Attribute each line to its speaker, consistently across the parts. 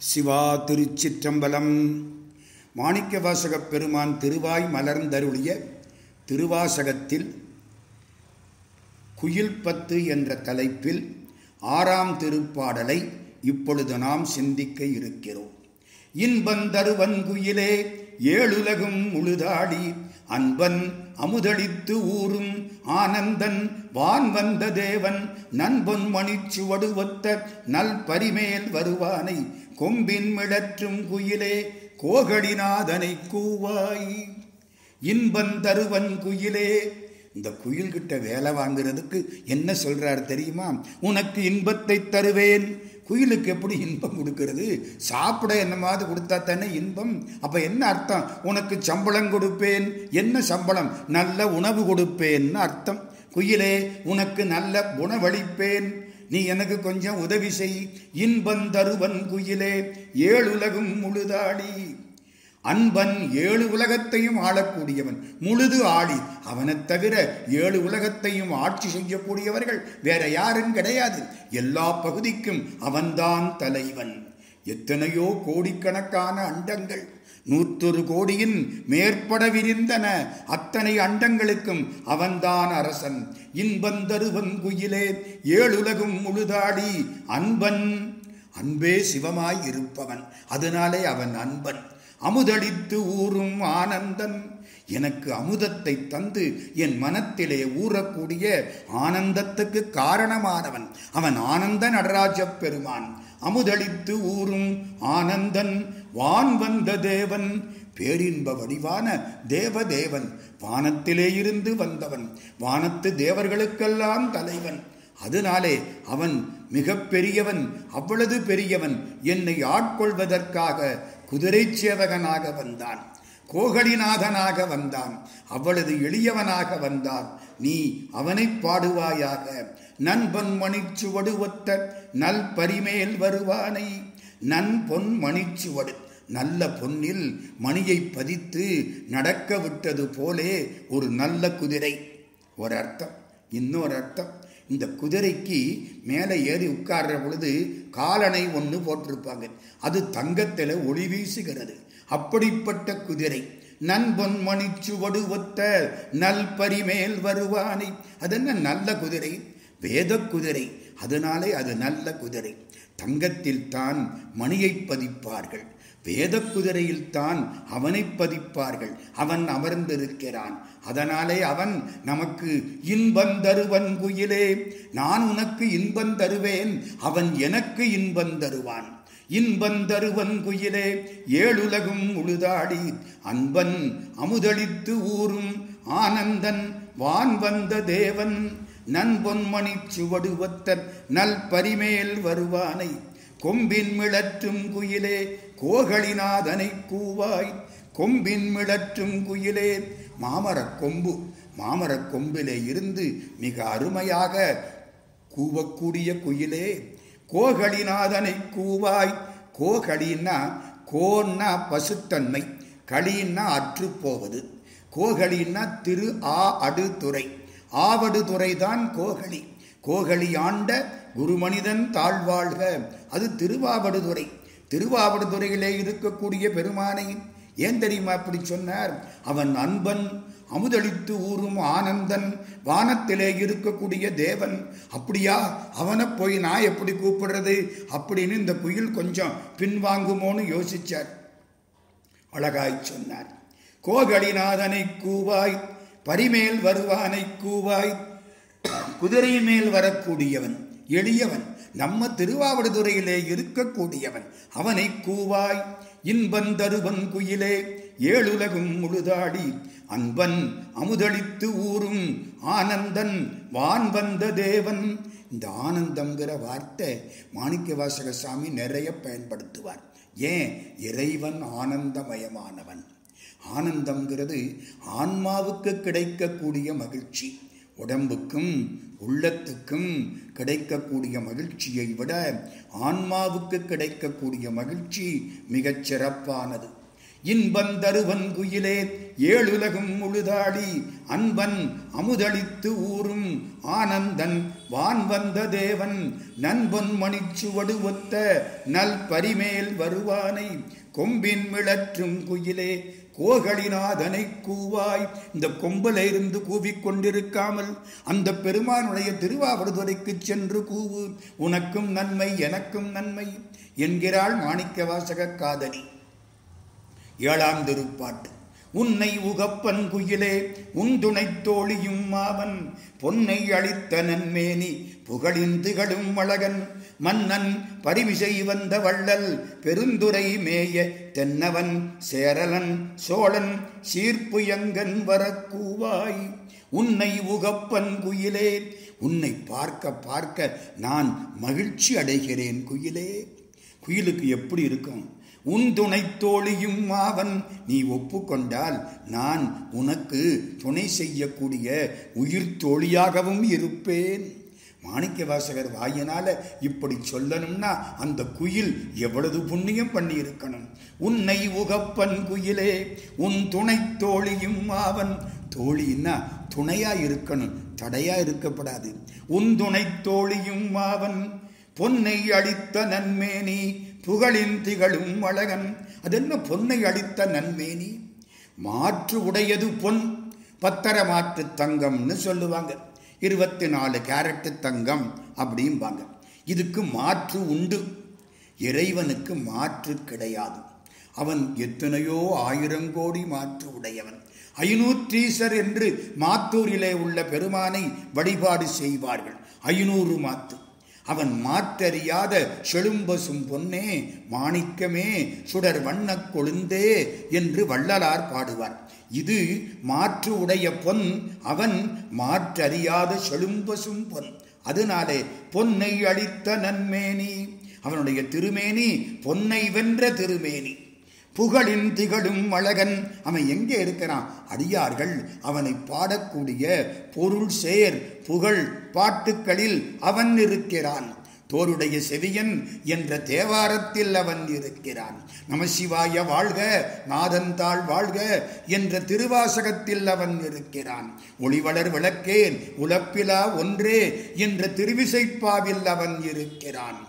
Speaker 1: சிவா திருச்சிற்றம்பலம். மாணிக்கவாசகப் பெருமான் திருவாய் மலர்ந்தருளிய திருவாசகத்தில் குயில் பத்து என்ற தலைப்பில் 6ஆம் திருப்பாடலை இப்பொழுது நாம் சிந்திக்க இருக்கிறோம். இன்பந்தருவன் குயிலே ஏழுலகும் முழுதாடி அன்பன் அமுதளித்து ஊறும் ஆனந்தன் வான் வந்த தேவன் நண்பொன் மணிச்சுவடு ஒத்த நல் பரிமேல் வருவானை கொம்பின் மிழற்றும் குயிலே கோகடிநாதனை கூவாய். இன்பந்தருவன் குயிலே. இந்த குயில்கிட்ட வேலை வாங்குறதுக்கு என்ன சொல்றார் தெரியுமா? உனக்கு இன்பத்தை தருவேன். குயிலுக்கு எப்படி இன்பம் கொடுக்கிறது? சாப்பிட என்னமாவது கொடுத்தா தானே இன்பம். அப்ப என்ன அர்த்தம்? உனக்கு சம்பளம் கொடுப்பேன். என்ன சம்பளம்? நல்ல உணவு கொடுப்பேன்னு அர்த்தம். குயிலே, உனக்கு நல்ல உணவளிப்பேன், நீ எனக்கு கொஞ்சம் உதவி செய். இன்பந்தருவன் குயிலே ஏழுலகும் முழுதாடி. அன்பன் 7 உலகத்தையும் ஆளக்கூடியவன், முழுது ஆடி. அவனை தவிர 7 உலகத்தையும் ஆட்சி செய்யக்கூடியவர்கள் வேற யாரும் கிடையாது. எல்லா பகுதிக்கும் அவன்தான் தலைவன். எத்தனையோ கோடிக்கணக்கான அண்டங்கள், 101 கோடியின் மேற்பட விரிந்தன. அத்தனை அண்டங்களுக்கும் அவன்தான் அரசன். இன்பந்தருவன் குயிலே ஏழுலகும் முழுதாடி. அன்பன், அன்பே சிவமாய் இருப்பவன், அதனாலே அவன் அன்பன். அமுதளித்து ஊறும் ஆனந்தன், எனக்கு அமுதத்தை தந்து என் மனத்திலே ஊறக்கூடிய ஆனந்தத்துக்கு காரணமானவன் அவன் ஆனந்த நடராஜ பெருமான். அமுதளித்து ஊறும் ஆனந்தன் வான் வந்த தேவன், பேரின்ப வடிவான தேவதேவன், வானத்திலே இருந்து வந்தவன், வானத்து தேவர்களுக்கெல்லாம் தலைவன். அதனாலே அவன் மிக பெரியவன், அவ்வளவு பெரியவன். என்னை ஆட்கொள்வதற்காக குதிரை சேவகனாக வந்தான், கோகடிநாதனாக வந்தான், அவ்வளவு எளியவனாக வந்தான். நீ அவனை பாடுவாயாக. நண்பன் மணிச்சுவடு ஒத்த நல் பரிமேல் வருவானை. நன்பொன் மணிச்சுவடு, நல்ல பொன்னில் மணியை பதித்து நடக்க விட்டது போலே ஒரு நல்ல குதிரை. ஒரு அர்த்தம். இன்னொரு அர்த்தம், இந்த குதிரைக்கு மேலே ஏறி உட்கார்ற பொழுது காலணை ஒன்று போட்டிருப்பாங்க, அது தங்கத்தில் ஒளி வீசுகிறது. அப்படிப்பட்ட குதிரை. நன்பொன் மணிச்சுவடு ஒத்த நல் பரிமேல் வருவானை. அது என்ன நல்ல குதிரை? வேத குதிரை. அதனாலே அது நல்ல குதிரை. தங்கத்தில் தான் மணியை பதிப்பார்கள், வேத குதிரையில் தான் அவனை பதிப்பார்கள். அவன் அமர்ந்திருக்கிறான். அதனாலே அவன் நமக்கு இன்பம் தருவன் குயிலே. நான் உனக்கு இன்பம் தருவேன், அவன் எனக்கு இன்பம் தருவான். இன்பம் தருவன் குயிலே ஏழுலகும் முழுதாடி. அன்பன் அமுதளித்து ஊறும் ஆனந்தன் வான் வந்த தேவன் நன்பொன் மணிச்சுவடு ஒத்த நல் பரிமேல் வருவானை கொம்பின் மிழற்றும் குயிலே கோகடிநாதனை கூவாய். கொம்பின் மிழற்றும் குயிலே, மாமரக் கொம்பு, மாமரக் கொம்பிலே இருந்து மிக அருமையாக கூவக்கூடிய குயிலே கோகடிநாதனை கூவாய். கோகடின்னா, கோன்னா பசுத்தன்மை, களின்னா அற்றுப்போவது. கோகடின்னா திரு ஆ அடு துறை, ஆவடுதுறை தான் கோகலி. கோகலி ஆண்ட குருமனிதன் தாழ்வாழ்க, அது திருவாவடுதுறை. திருவாவடுதுறையிலே இருக்கக்கூடிய பெருமானை ஏன் தெரியுமா அப்படி சொன்னார்? அவன் அன்பன், அமுதளித்து ஊறும் ஆனந்தன், வானத்திலே இருக்கக்கூடிய தேவன். அப்படியா, அவனை போய் நான் எப்படி கூப்பிடுறது அப்படின்னு இந்த குயில் கொஞ்சம் பின்வாங்குமோன்னு யோசிச்சார். அழகாய் சொன்னார். கோகடிநாதனை கூவாய், பரிமேல் வருவானை கூவாய். குதிரை மேல் வரக்கூடியவன், எளியவன், நம்ம திருவாவடுதுறையிலே இருக்கக்கூடியவன், அவனை கூவாய். இன்பந்தருவன் குயிலே ஏழுலகும் முழுதாடி. அன்பன் அமுதளித்து ஊறும் ஆனந்தன் வான் வந்த தேவன். இந்த ஆனந்தம்ங்கிற வார்த்தை மாணிக்கவாசக சாமி நிறைய பயன்படுத்துவார். ஏன்? இறைவன் ஆனந்தமயமானவன். ஆனந்தம்ங்கிறது ஆன்மாவுக்கு கிடைக்கக்கூடிய மகிழ்ச்சி. உடம்புக்கும் உள்ளத்துக்கும் கிடைக்கக்கூடிய மகிழ்ச்சியை விட ஆன்மாவுக்கு கிடைக்கக்கூடிய மகிழ்ச்சி மிகச் சிறப்பானது. இன்பந்தருவன் குயிலே ஏழுலகும் முழுதாடி அன்பன் அமுதளித்து ஊறும் ஆனந்தன் வான் வந்த தேவன் நண்பன் மணிச்சுவடு ஒத்த நல் பரிமேல் வருவானை கொம்பின் மிளற்றும் குயிலே கோகளினாதனை கூவாய். இந்த கொம்பல இருந்து கூவிக்கொண்டிருக்காமல் அந்த பெருமானுடைய திருவாவடுதுறைக்கு சென்று கூவு, உனக்கும் நன்மை எனக்கும் நன்மை என்கிறாள் மாணிக்கவாசக காதலி. 7ஆம் திருப்பாட்டு. உன்னை உகப்பன் குயிலே உன் துணை தோழியும் மாவன் பொன்னை அளித்த நன்மேனி புகழின் திகழும் அழகன் மன்னன் பரிமிசை வந்த வள்ளல் பெருந்துரை மேய தென்னவன் சேரலன் சோழன் சீர்ப்புயங்கன் வரக்கூவாய். உன்னை உகப்பன் குயிலே, உன்னை பார்க்க பார்க்க நான் மகிழ்ச்சி அடைகிறேன் குயிலே. குயிலுக்கு எப்படி இருக்கும்? உன் துணை தோழியும் மாவன், நீ ஒப்புக்கொண்டால் நான் உனக்கு துணை செய்யக்கூடிய உயிர் தோழியாகவும் இருப்பேன். மாணிக்கவாசகர் வாயினால இப்படி சொல்லணும்னா அந்த குயில் எவ்வளவு புண்ணியம் பண்ணி இருக்கணும். உன்னை உகப்பன் குயிலே உன் துணை தோழியும் மாவன். தோழின்னா துணையா இருக்கணும், தடையா இருக்கப்படாது. உன் துணை தோழியும் மாவன் பொன்னை அளித்த நன்மேனி புகழின் திகழும் அழகன். அது என்ன பொன்னை அளித்த நன்மேனி? மாற்று உடையது பொன், பத்தர மாற்று தங்கம்னு சொல்லுவாங்க. 24 கேரட்டு தங்கம் அப்படிம்பாங்க. இதுக்கு மாற்று உண்டு. இறைவனுக்கு மாற்று கிடையாது. அவன் எத்தனையோ 1000 கோடி மாற்று உடையவன். 500 என்று மாத்தூரிலே உள்ள பெருமானை வழிபாடு செய்வார்கள். 500 மாத்து. அவன் மாற்றறியாத செழும்பசும் பொன்னே மாணிக்கமே சுடர் வண்ண கொழுந்தே என்று வள்ளலார் பாடுவார். இது மாற்று உடைய பொன், அவன் மாற்றறியாத செழும்பசும் பொன். அதனாலே பொன்னை அளித்த நன்மேனி, அவனுடைய திருமேனி பொன்னை வென்ற திருமேனி. புகழின் திகழும் அழகன், அவன் எங்கே இருக்கிறான்? அடியார்கள் அவனை பாடக்கூடிய பொருள் சேர் புகழ் பாட்டுக்களில் அவன் இருக்கிறான். தோருடைய செவியன் என்ற தேவாரத்தில் அவன் இருக்கிறான். நமசிவாய வாழ்க நாதந்தாள் வாழ்க என்ற திருவாசகத்தில் அவன் இருக்கிறான். ஒளிவளர் விளக்கேன் உலப்பிலா ஒன்றே என்ற திருவிசைப்பாவில் அவன் இருக்கிறான்.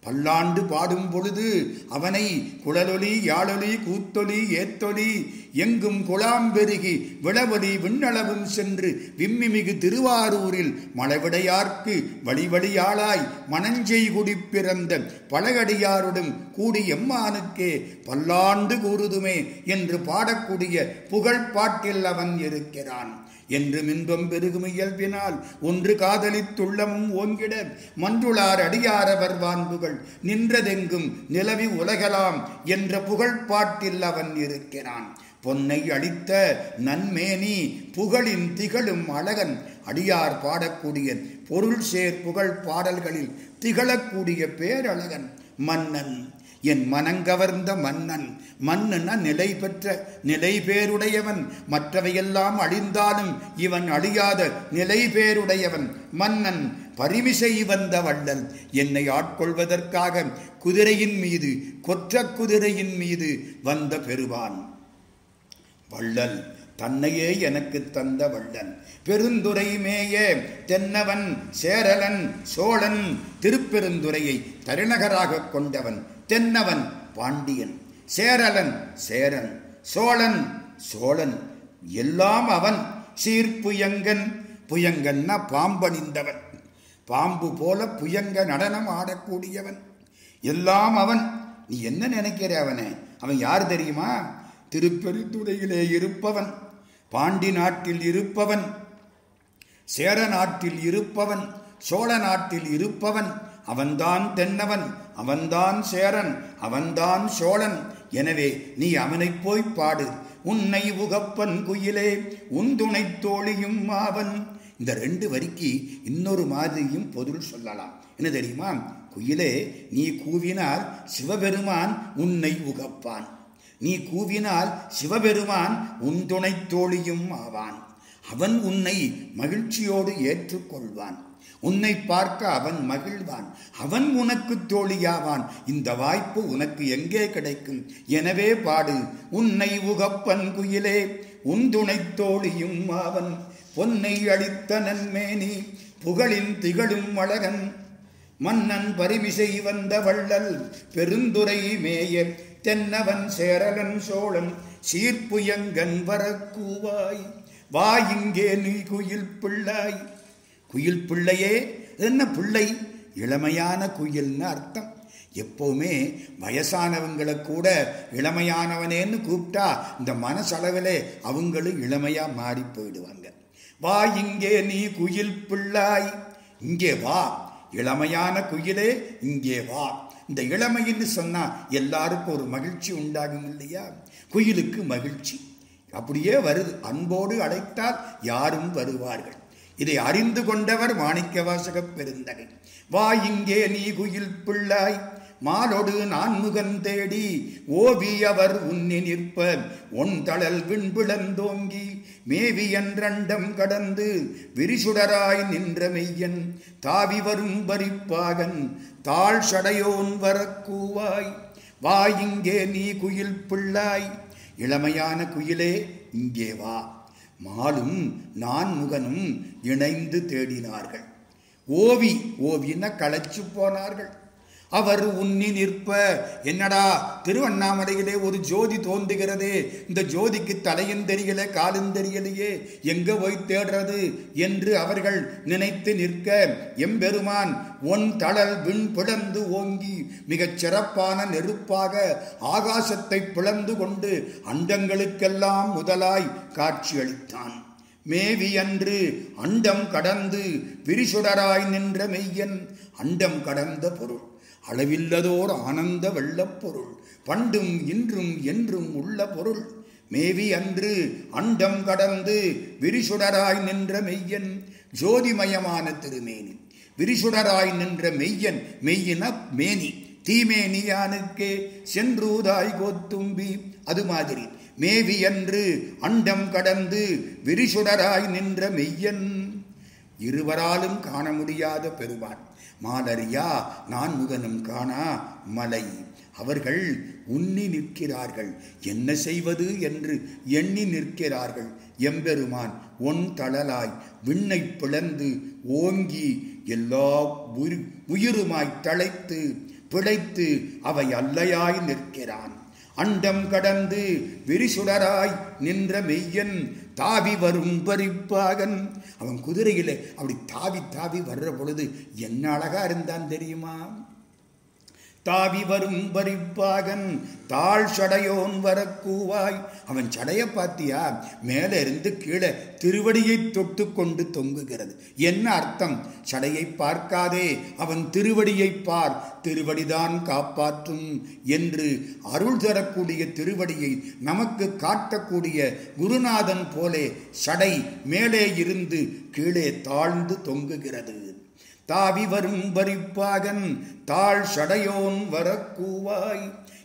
Speaker 1: பல்லாண்டு பாடும் பொழுது அவனை குழலொலி யாழொலி கூத்தொலி ஏத்தொலி எங்கும் குழாம் பெருகி விளவொலி விண்ணளவும் சென்று விம்மிமிகு திருவாரூரில் மழவிடையார்க்கு வழிவழியாளாய் மணஞ்செய் குடி பிறந்த பழகடியாருடன் கூடி எம்மானுக்கே பல்லாண்டு கூறுதுமே என்று பாடக்கூடிய புகழ்பாட்டில் அவன் இருக்கிறான். என்று மின்பம் பெருகும் இயல்பினால் ஒன்று காதலித்துள்ளமும் ஓங்கிட மன்றுளார் அடியாரவர் வான்புகள் நின்றதெங்கும் நிலவி உலகலாம் என்ற புகழ்பாட்டில் அவன் இருக்கிறான். பொன்னை அளித்த நன்மேனி புகழின் திகழும் அழகன். அடியார் பாடக்கூடிய பொருள் சேர் புகழ் பாடல்களில் திகழக்கூடிய பேரழகன் மன்னன். என் மனங்கவர்ந்த மன்னன். மன்னனா நிலை பெற்ற நிலை பேருடையவன். மற்றவையெல்லாம் அழிந்தாலும் இவன் அழியாத நிலை பேருடையவன் மன்னன். பரிமிசை வந்த வள்ளல், என்னை ஆட்கொள்வதற்காக குதிரையின் மீது கொற்ற குதிரையின் மீது வந்த பெருவான் வள்ளல். தன்னையே எனக்கு தந்த வள்ளன். பெருந்துரை மேய தென்னவன் சேரலன் சோழன். திருப்பெருந்துரையை தலைநகராக கொண்டவன். தென்னவன் பாண்டியன், சேரலன் சேரன், சோழன் சோழன், எல்லாம் அவன். சீர்ப்புயங்கன், புயங்கன்னா பாம்பணிந்தவன். பாம்பு போல புயங்க நடனம் ஆடக்கூடியவன். எல்லாம் அவன். நீ என்ன நினைக்கிற அவனை? அவன் யார் தெரியுமா? திருப்பெருந்துறையிலே இருப்பவன், பாண்டி நாட்டில் இருப்பவன், சேர நாட்டில் இருப்பவன், சோழ நாட்டில் இருப்பவன். அவன்தான் தென்னவன், அவன்தான் சேரன், அவன்தான் சோழன். எனவே நீ அவனை போய் பாடு. உன்னை உகப்பன் குயிலே உன் துணை தோழியும் அவன். இந்த 2 வரிக்கு இன்னொரு மாதிரியும் பொருள் சொல்லலாம். என்ன தெரியுமா? குயிலே, நீ கூவினால் சிவபெருமான் உன்னை உகப்பான். நீ கூவினால் சிவபெருமான் உன் துணை தோழியும் ஆவான். அவன் உன்னை மகிழ்ச்சியோடு ஏற்றுக்கொள்வான். உன்னை பார்க்க அவன் மகிழ்வான், அவன் உனக்கு தோழியாவான். இந்த வாய்ப்பு உனக்கு எங்கே கிடைக்கும்? எனவே பாடு, உன்னை உகப்பன் குயிலே உன் துணை தோழியும் அவன். பொன்னை அளித்த நன்மேனி புகழின் திகழும் அழகன், மன்னன் பரிமிசை வந்த வள்ளல் பெருந்துரை மேய தென்னவன் சேரலன் சோழன் சீர்ப்புயங்கன் வரக்கூவாய். வா இங்கே நீ குயில் பிள்ளாய். குயில் பிள்ளையே, என்ன பிள்ளை? இளமையான குயில்னு அர்த்தம். எப்போவுமே வயசானவங்களை கூட இளமையானவனேன்னு கூப்பிட்டா இந்த மனசளவிலே அவங்களும் இளமையா மாறி போயிடுவாங்க. வா இங்கே நீ குயில் பிள்ளாய், இங்கே வா. இளமையான குயிலே இங்கே வா. இந்த இளமைன்னு சொன்னா எல்லாருக்கும் ஒரு மகிழ்ச்சி உண்டாகும் இல்லையா? குயிலுக்கு மகிழ்ச்சி அப்படியே வருது. அன்போடு அழைத்தால் யாரும் வருவார்கள். இதை அறிந்து கொண்டவர் மாணிக்கவாசக பெருந்தகை. வா இங்கே நீ குயில் பிள்ளாய், மாலோடு நான்முகன் தேடி ஓவி அவர் உன்னி நிற்ப ஒன் தளல் விண்பிளந்தோங்கி மேவி என்றண்டம் கடந்து விரிசுடராய் நின்ற மெய்யன் தாவி வரும் பரிப்பாகன் தாழ் சடையோன் வரக்கூவாய். வா இங்கே நீ குயில் பிள்ளாய், இளமையான குயிலே இங்கே வா. மாலும் நான்முகனும் இணைந்து தேடினார்கள். ஓவின களைச்சு போனார்கள். அவர் உன்னி நிற்ப, என்னடா திருவண்ணாமலையிலே ஒரு ஜோதி தோன்றுகிறதே, இந்த ஜோதிக்கு தலையும் தெரியல காலும் தெரியலையே, எங்க போய் தேடுறது என்று அவர்கள் நினைத்து நிற்க, எம்பெருமான் ஒன் தளல் விண் பிளந்து ஓங்கி மிகச் சிறப்பான நெருப்பாக ஆகாசத்தை பிளந்து கொண்டு அண்டங்களுக்கெல்லாம் முதலாய் காட்சியளித்தான். மேவி அன்று அண்டம் கடந்து விரிசுடராய் நின்ற மெய்யன், அண்டம் கடந்த பொருள், அளவில்லதோர் ஆனந்த வெள்ளப் பொருள், பண்டும் இன்றும் என்றும் உள்ள பொருள். மேவி அன்று அண்டம் கடந்து விரிசுடராய் நின்ற மெய்யன், ஜோதிமயமான திருமேனி. விரிசுடராய் நின்ற மெய்யன், மெய்யின மேனி, தீமேனியானுக்கே சென்றூதாய் கோத்தும்பி. அது மாதிரி மேவி அன்று அண்டம் கடந்து விரிசுடராய் நின்ற மெய்யன், இருவராலும் காண முடியாத பெருமான். மாலரியா நான்முகனும் காணா மலை. அவர்கள் உன்னி நிற்கிறார்கள், என்ன செய்வது என்று எண்ணி நிற்கிறார்கள். எம்பெருமான் ஒன் தளலாய் விண்ணை பிளந்து ஓங்கி எல்லா உயிருமாய் தழைத்து பிழைத்து அவை அல்லையாய் நிற்கிறான். அண்டம் கடந்து விரிசுடராய் நின்ற மெய்யன் தாவி வரும் பரிப்பாகன். அவன் குதிரையிலே அப்படி தாவி தாவி வர்ற பொழுது என்ன அழகா இருந்தான் தெரியுமா? தாவி வரும் பரிப்பாகன் தாழ் சடையோன் வரக்கூவாய். அவன் சடைய பாத்தியா? மேலே இருந்து கீழே திருவடியை தொட்டு கொண்டு தொங்குகிறது. என்ன அர்த்தம்? சடையை பார்க்காதே, அவன் திருவடியை பார், திருவடிதான் காப்பாற்றும் என்று அருள் தரக்கூடிய திருவடியை நமக்கு காட்டக்கூடிய குருநாதன் போலே சடை மேலே இருந்து கீழே தாழ்ந்து தொங்குகிறது. தாவி வரும் பரிப்பாகன் தாழ் சடையோன் வரக்கூவாய்.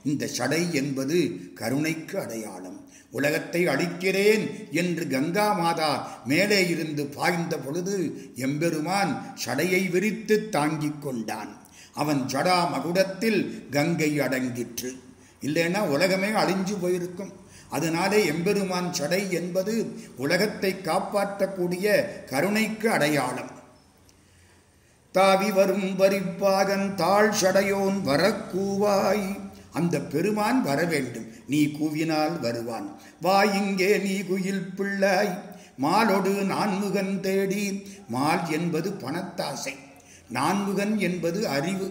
Speaker 1: இந்த சடை என்பது கருணைக்கு அடையாளம். உலகத்தை அழிக்கிறேன் என்று கங்கா மாதா மேலே இருந்து பாய்ந்த பொழுது எம்பெருமான் சடையை விரித்து தாங்கிக் கொண்டான். அவன் ஜடா மகுடத்தில் கங்கை அடங்கிற்று. இல்லைன்னா உலகமே அழிஞ்சு போயிருக்கும். அதனாலே எம்பெருமான் சடை என்பது உலகத்தை காப்பாற்றக்கூடிய கருணைக்கு அடையாளம். தாவி வரும் பரிப்பாகன் தாழ் சடையோன் வரக்கூவாய். அந்த பெருமான் வர வேண்டும், நீ கூவினால் வருவான். வா இங்கே நீ குயில் பிள்ளாய், மாலொடு நான்முகன் தேடி. மால் என்பது பணத்தாசை, நான்முகன் என்பது அறிவு.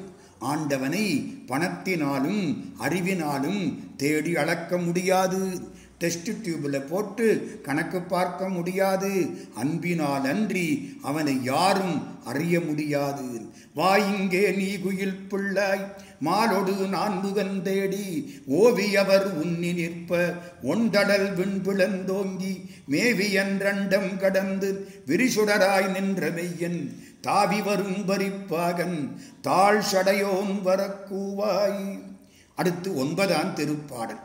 Speaker 1: ஆண்டவனை பணத்தினாலும் அறிவினாலும் தேடி அளக்க முடியாது. டெஸ்ட் டியூபில் போட்டு கணக்கு பார்க்க முடியாது. அன்பினால் அன்றி அவனை யாரும் அறிய முடியாது. வா இங்கே நீ குயில் பிள்ளாய், மாலொடு நான்முகன் தேடி. ஓவியவர் உன்னி நிற்ப ஒன்றடல் விண்பிளந்தோங்கி மேவி என்றண்டம் கடந்து விரிசுடராய் நின்ற மெய்யன் தாவி வரும் பரிப்பாகன் தாழ் சடையோன் வரக்கூவாய். அடுத்து 9ஆம் திருப்பாடல்.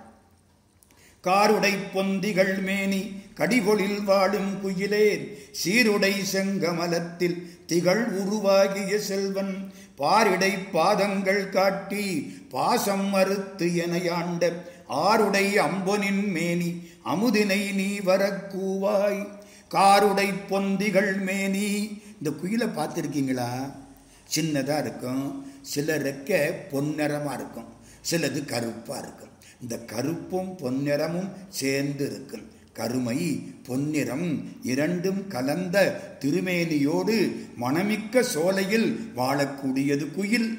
Speaker 1: காருடை பொந்திகள் மேனி கடிபொழில் வாழும் குயிலே சீருடை செங்கமலத்தில் திகழ் உருவாகிய செல்வன் பாரிடை பாதங்கள் காட்டி பாசம் மறுத்து எனையாண்ட ஆருடை அம்பொனின் மேனி அமுதினை நீ வரக்கூவாய். காருடை பொந்திகள் மேனி. இந்த குயிலை பார்த்துருக்கீங்களா? சின்னதாக இருக்கும், சில ரெக்க பொன்னிறமாக இருக்கும், சிலது கருப்பாக இருக்கும். இந்த கருப்பும் பொன்னிறமும் சேர்ந்து இருக்கும். கருமை பொன்னிறம் இரண்டும் கலந்த திருமேனியோடு மணமிக்க சோலையில் வாழக்கூடியது குயில்.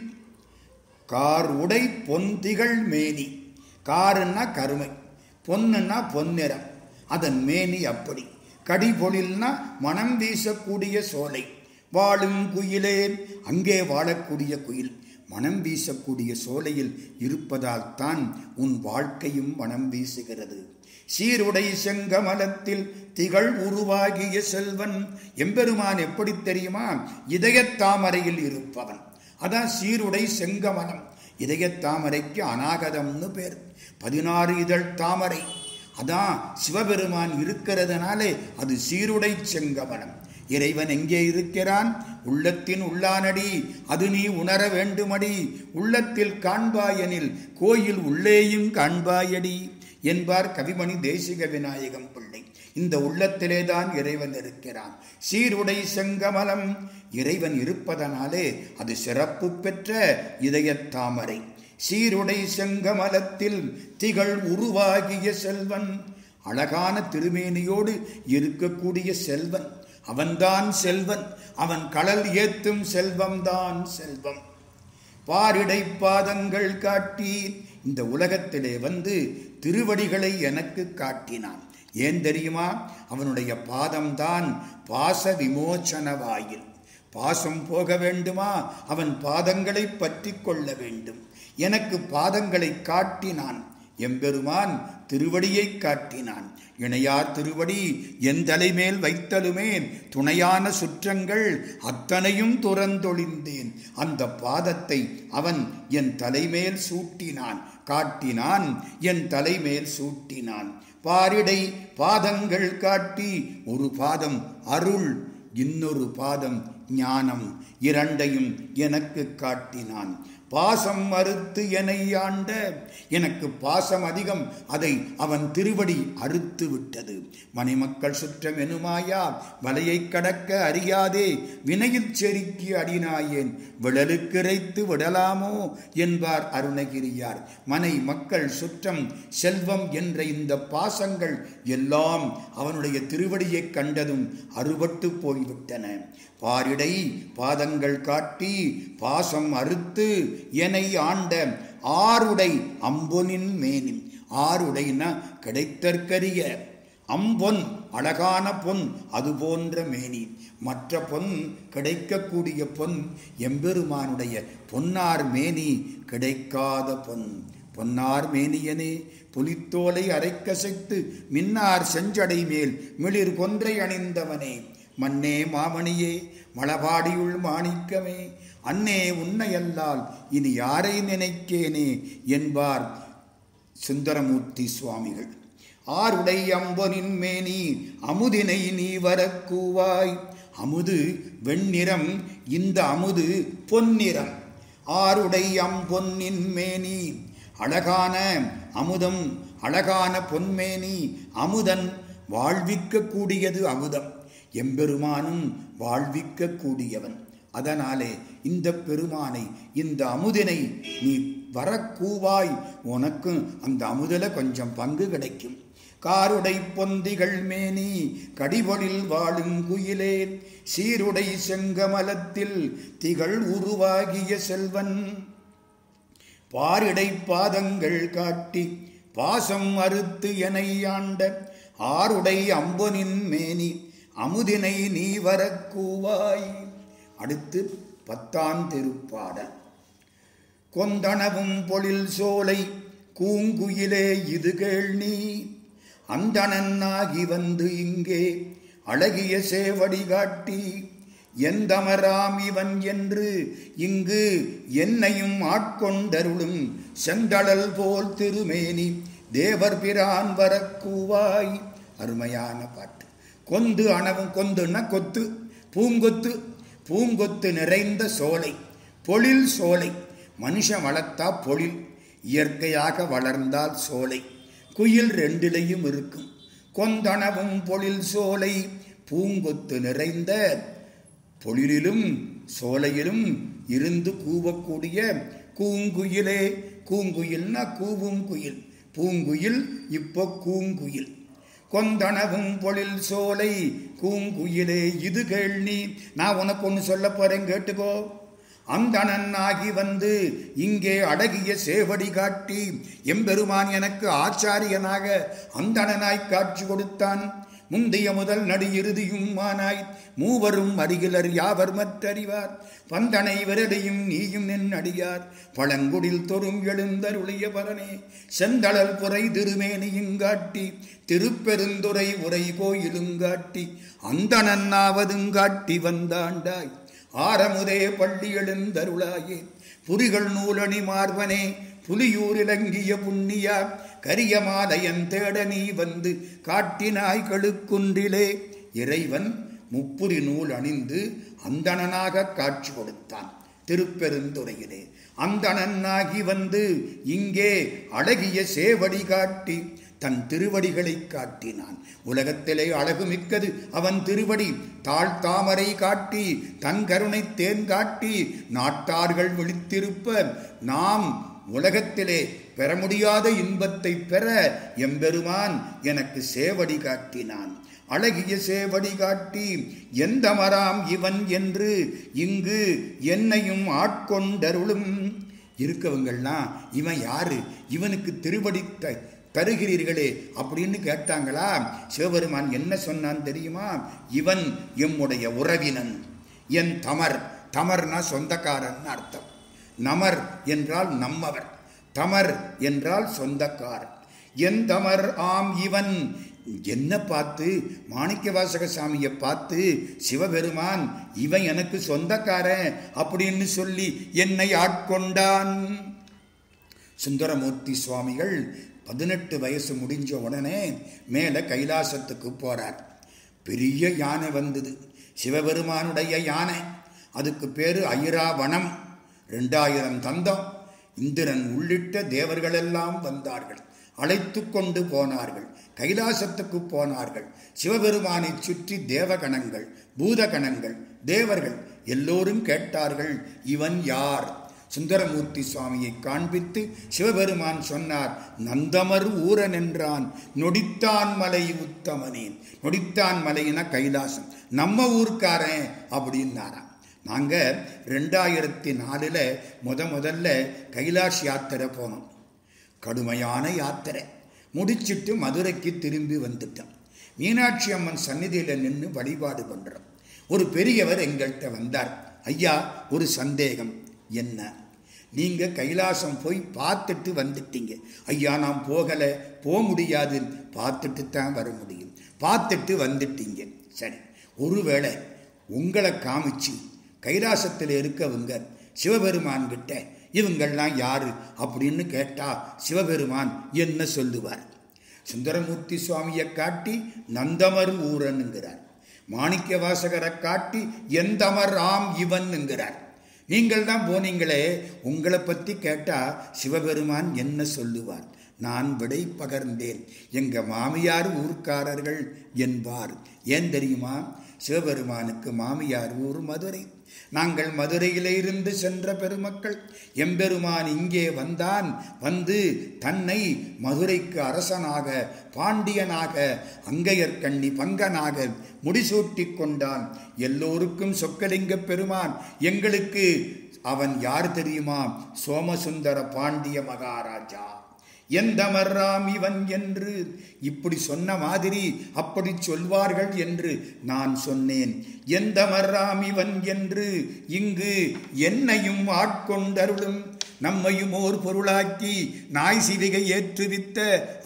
Speaker 1: கார் உடை பொந்திகள் மேனி. காருன்னா கருமை, பொன்னுன்னா பொன்னிறம், அதன் மேனி அப்படி. கடிபொழில்னா மனம் வீசக்கூடிய சோலை. வாழும் குயிலே, அங்கே வாழக்கூடிய குயில். மனம் வீசக்கூடிய சோலையில் இருப்பதால் தான் உன் வாழ்க்கையும் மனம் வீசுகிறது. சீருடை செங்கமலத்தில் திகழ் உருவாகிய செல்வன். எம்பெருமான் எப்படி தெரியுமா? இதயத்தாமரையில் இருப்பவன். அதான் சீருடை செங்கமலம். இதயத்தாமரைக்கு அநாகதம்னு பேர். 16 இதழ் தாமரை. அதான் சிவபெருமான் இருக்கிறதுனாலே அது சீருடை செங்கமலம். இறைவன் எங்கே இருக்கிறான்? உள்ளத்தின் உள்ளானடி, அது நீ உணர வேண்டுமடி. உள்ளத்தில் காண்பாயனில் கோயில் உள்ளேயும் காண்பாயடி என்பார் கவிமணி தேசிக விநாயகம் பிள்ளை. இந்த உள்ளத்திலேதான் இறைவன் இருக்கிறான். சீருடை செங்கமலம். இறைவன் இருப்பதனாலே அது சிறப்பு பெற்ற இதயத்தாமரை. சீருடை செங்கமலத்தில் திகழ் உருவாகிய செல்வன். அழகான திருமேனியோடு இருக்கக்கூடிய செல்வன், அவன்தான் செல்வன். அவன் கடல் ஏத்தும் செல்வம்தான் செல்வம். பாரிடை பாதங்கள் காட்டி இந்த உலகத்திலே வந்து திருவடிகளை எனக்கு காட்டினான். ஏன் தெரியுமா? அவனுடைய பாதம்தான் பாச விமோச்சன வாயில். பாசம் போக வேண்டுமா? அவன் பாதங்களை பற்றி கொள்ள வேண்டும். எனக்கு பாதங்களை காட்டினான். எம்பெருமான் திருவடியை காட்டினான். இணையார் திருவடி என் தலைமேல் வைத்தலுமே துணையான சுற்றங்கள் அத்தனையும் துறந்தொழிந்தேன். அந்த பாதத்தை அவன் என் தலைமேல் சூட்டினான், காட்டினான், என் தலைமேல் சூட்டினான். பாரிடை பாதங்கள் காட்டி, ஒரு பாதம் அருள், இன்னொரு பாதம் ஞானம், இரண்டையும் எனக்கு காட்டினான். பாசம் மறுத்து என்னை ஆண்ட. எனக்கு பாசம் அதிகம், அதை அவன் திருவடி அறுத்து விட்டது. மணிமக்கள் சுற்றம் எனுமாயா வலையை கடக்க அறியாதே வினையில் செருக்கி அடினாயேன் விழலுக்கிரைத்து விடலாமோ என்பார் அருணகிரியார். மனை மக்கள் சுற்றம் செல்வம் என்ற இந்த பாசங்கள் எல்லாம் அவனுடைய திருவடியை கண்டதும் அறுபட்டு போய்விட்டன. பாரிடை பாதங்கள் காட்டி பாசம் அறுத்து என்னை ஆண்ட ஆருடை அம்பொனின் மேனி. ஆருடைனா கிடைத்தற்கரிய, அம்பொன் அழகான பொன், அது போன்ற மேனி. மற்ற பொன் கிடைக்கக்கூடிய பொன், எம்பெருமானுடைய பொன்னார் மேனி கிடைக்காத பொன். பொன்னார் மேனியனே புலித்தோலை அரைக்கசைத்து மின்னார் செஞ்சடை மேல் மிளிர் கொன்றை அணிந்தவனே, மண்ணே மாமணியே மலபாடியுள் மாணிக்கமே, அன்னே உன்னையல்லால் இனி யாரை நினைக்கேனே என்பார் சுந்தரமூர்த்தி சுவாமிகள். ஆருடை அம்பொனின் மேனி அமுதினை நீ வரக்கூவாய். அமுது வெண்ணிறம், இந்த அமுது பொன்னிறம். ஆருடை அம்பொன்னின் மேனி, அழகான அமுதம், அழகான பொன்மேனி. அமுதன் வாழ்விக்க கூடியது அமுதம். எம்பெருமானும் வாழ்விக்க கூடியவன். அதனாலே இந்த பெருமானை, இந்த அமுதினை நீ வரக்கூவாய். உனக்கு அந்த அமுதில கொஞ்சம் பங்கு கிடைக்கும். காருடை பொந்திகள் மேனி கடிபொழில் வாழும் குயிலே, சீருடை செங்கமலத்தில் திகழ் உருவாகிய செல்வன். பாரிடை பாதங்கள் காட்டி பாசம் அறுத்து என்னை ஆண்ட ஆருடை அம்பொனின் மேனி அமுதினை நீ வரக்கூவாய். அடுத்து 10ஆம் திருப்பாடல். கொந்தனவும் பொழில் சோலை கூங்குயிலே இது கேள் நீ, அந்தணனாகி வந்து இங்கே அழகிய சேவடி காட்டி, எந்தமராம் இவன் என்று இங்கு என்னையும் ஆட்கொண்டருளும் செந்தழல் போல் திருமேனி தேவர் பிரான் வரக்கூவாய். அருமையான பாட்டு. கொந்து அணவும், கொந்துன்னா கொத்து, பூங்கொத்து, பூங்கொத்து நிறைந்த சோலை, பொழில் சோலை. மனுஷன் வளர்த்தா பொழில், இயற்கையாக வளர்ந்தால் சோலை. குயில் ரெண்டிலையும் இருக்கும். கொந்தனவும் பொழில் சோலை, பூங்கொத்து நிறைந்த பொழிலிலும் சோலையிலும் இருந்து கூவக்கூடிய கூங்குயிலே. கூங்குயில்னா கூவும் குயில், பூங்குயில் இப்போ கூங்குயில். கொந்தனவும் பொழில் சோலை கூங்குயிலே இது கேள்வி. நான் உனக்கு ஒன்று சொல்ல போறேன், கேட்டுக்கோ. அந்தணன் ஆகி வந்து இங்கே அடகிய சேவடி காட்டி எம்பெருமான் எனக்கு ஆச்சாரியனாக அந்தணனாய் காட்சி கொடுத்தான். முந்தைய முதல் நடு இறுதியும் மானாய் மூவரும் அருகிலர் யாவர் மற்றறிவார். பந்தனை விரலையும் நீயும் நின் அடியார் பழங்குடில் தொறும் எழுந்தருளிய பரனே. செந்தளல் புரை திருமேனியுங்காட்டி திருப்பெருந்துறை உரை கோயிலுங்காட்டி அந்தணன்னாவதுங்காட்டி வந்தாண்டாய். ஆரமுதே பள்ளி எழுந்தருளாயே புரிகள் நூலணி மார்பனே. புலியூர் இலங்கிய புண்ணியா கரிய மாலையன் தேட நீ வந்து காட்டினாய் கழுக்குன்றிலே. இறைவன் முப்புரி நூல் அணிந்து அந்தணனாக காட்சி கொடுத்தான் திருப்பெருந்துறையிலே. அந்தணனாகி வந்து இங்கே அழகிய சேவடி காட்டி தன் திருவடிகளை காட்டினான். உலகத்திலே அழகு மிக்கது அவன் திருவடி. தாழ்த்தாமரை காட்டி தன் கருணை தேன் காட்டி நாட்டார்கள் விழித்திருப்ப நாம் உலகத்திலே பெற முடியாத இன்பத்தை பெற எம்பெருமான் எனக்கு சேவடி காட்டினான். அழகிய சேவடி காட்டி எந்த மராம் இவன் என்று இங்கு என்னையும் ஆட்கொண்டருளும். இருக்கவங்கள்லாம் இவன் யாரு, இவனுக்கு திருவடி தருகிறீர்களே அப்படின்னு கேட்டாங்களா? சிவபெருமான் என்ன சொன்னான் தெரியுமா? இவன் எம்முடைய உறவினன், என் தமர். தமர்னா சொந்தக்காரன் அர்த்தம். நமர் என்றால் நம்மவர், தமர் என்றால் சொந்தக்காரன். என் தமர் ஆம் இவன். என்ன பார்த்து? மாணிக்கவாசக சாமியை பார்த்து சிவபெருமான் இவன் எனக்கு சொந்தக்காரன் அப்படின்னு சொல்லி என்னை ஆட்கொண்டான். சுந்தரமூர்த்தி சுவாமிகள் 18 வயசு முடிஞ்ச உடனே மேலே கைலாசத்துக்கு போறார். பெரிய யானை வந்தது, சிவபெருமானுடைய யானை. அதுக்கு பேரு ஐராவணம். 2000 தந்தம். இந்திரன் உள்ளிட்ட தேவர்களெல்லாம் வந்தார்கள், அழைத்து கொண்டு போனார்கள், கைலாசத்துக்கு போனார்கள். சிவபெருமானை சுற்றி தேவகணங்கள், பூதகணங்கள், தேவர்கள் எல்லோரும் கேட்டார்கள், இவன் யார்? சுந்தரமூர்த்தி சுவாமியை காண்பித்து சிவபெருமான் சொன்னார், நந்தமர் ஊரன் என்றான் நொடித்தான் மலை உத்தமனே. நொடித்தான் மலையின கைலாசம், நம்ம ஊர்க்காரன் அப்படின்னாராம். நாங்கள் 2004 முதல்ல கைலாஷ் யாத்திரை போனோம். கடுமையான யாத்திரை முடிச்சிட்டு மதுரைக்கு திரும்பி வந்துட்டோம். மீனாட்சி அம்மன் சந்நிதியில் நின்று வழிபாடு பண்ணுறோம். ஒரு பெரியவர் எங்கள்கிட்ட வந்தார். ஐயா, ஒரு சந்தேகம். என்ன? நீங்கள் கைலாசம் போய் பார்த்துட்டு வந்துட்டீங்க. ஐயா, நான் போகலை, போக முடியாது, பார்த்துட்டு தான் வர முடியும். பார்த்துட்டு வந்துட்டீங்க, சரி. ஒருவேளை உங்களை காமிச்சு கைலாசத்தில் இருக்கவங்க சிவபெருமான் கிட்ட இவங்கள்லாம் யாரு அப்படின்னு கேட்டா சிவபெருமான் என்ன சொல்லுவார்? சுந்தரமூர்த்தி சுவாமியை காட்டி நந்தமர் ஊரன்ங்கிறார். மாணிக்க வாசகரை காட்டி எந்தமர் ஆம் இவன் என்கிறார். நீங்கள் தான் போனீங்களே, உங்களை பற்றி கேட்டால் சிவபெருமான் என்ன சொல்லுவார்? நான் விடை பகர்ந்தேன், எங்கள் மாமியார் ஊர்க்காரர்கள் என்பார். ஏன் தெரியுமா? சிவபெருமானுக்கு மாமியார் ஊர் மதுரை. நாங்கள் மதுரையிலே இருந்து சென்ற பெருமக்கள். எம்பெருமான் இங்கே வந்தான். வந்து தன்னை மதுரைக்கு அரசனாக, பாண்டியனாக, அங்கையர்கண்ணி பங்கனாக முடிசூட்டி கொண்டான். எல்லோருக்கும் சொக்கலிங்க பெருமான். எங்களுக்கு அவன் யார் தெரியுமா? சோமசுந்தர பாண்டிய மகாராஜா. எந்தமர்ராம் இவன் என்று இப்படி சொன்ன மாதிரி அப்படி சொல்வார்கள் என்று நான் சொன்னேன். எந்தமர்ராம் இவன் என்று இங்கு என்னையும் ஆட்கொண்டருளும். நம்மையும் ஓர் பொருளாக்கி நாய் சிவிகை ஏற்றுவித்த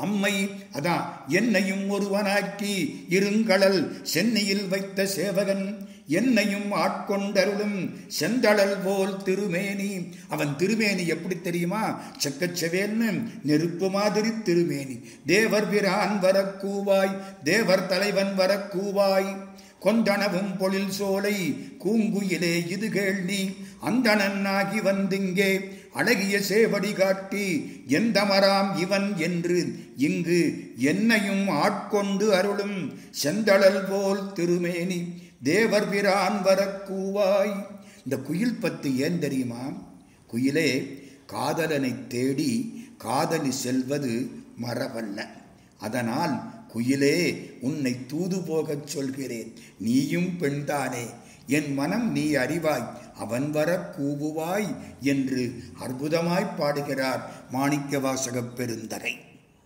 Speaker 1: அம்மை, அதான் என்னையும் ஒருவனாக்கி இருங்கடல் சென்னையில் வைத்த சேவகன். என்னையும் ஆட்கொண்டருளும் செந்தழல் போல் திருமேனி. அவன் திருமேனி எப்படி தெரியுமா? செக்கச்செவேன்னு நெருப்பு மாதிரி திருமேனி. தேவர் பிரான் வரக்கூவாய், தேவர் தலைவன் வரக்கூவாய். கொண்டனவும் பொழில் சோலை கூங்குயிலே இது கேள்வி. அந்தணனாகி வந்திங்கே அழகிய சேவடி காட்டி எந்தமராம் இவன் என்று இங்கு என்னையும் ஆட்கொண்டு அருளும் செந்தழல் போல் திருமேனி. தேவர் பிரான் வரக்கூவாய். இந்த குயில் பத்து ஏன் தெரியுமா? குயிலே, காதலனை தேடி காதலி செல்வது மரபல்ல. அதனால் குயிலே, உன்னை தூது போகச் சொல்கிறேன். நீயும் பெண்தானே, என் மனம் நீ அறிவாய், அவன் வர கூவுவாய் என்று அற்புதமாய் பாடுகிறார் மாணிக்கவாசகப் பெருந்தகை.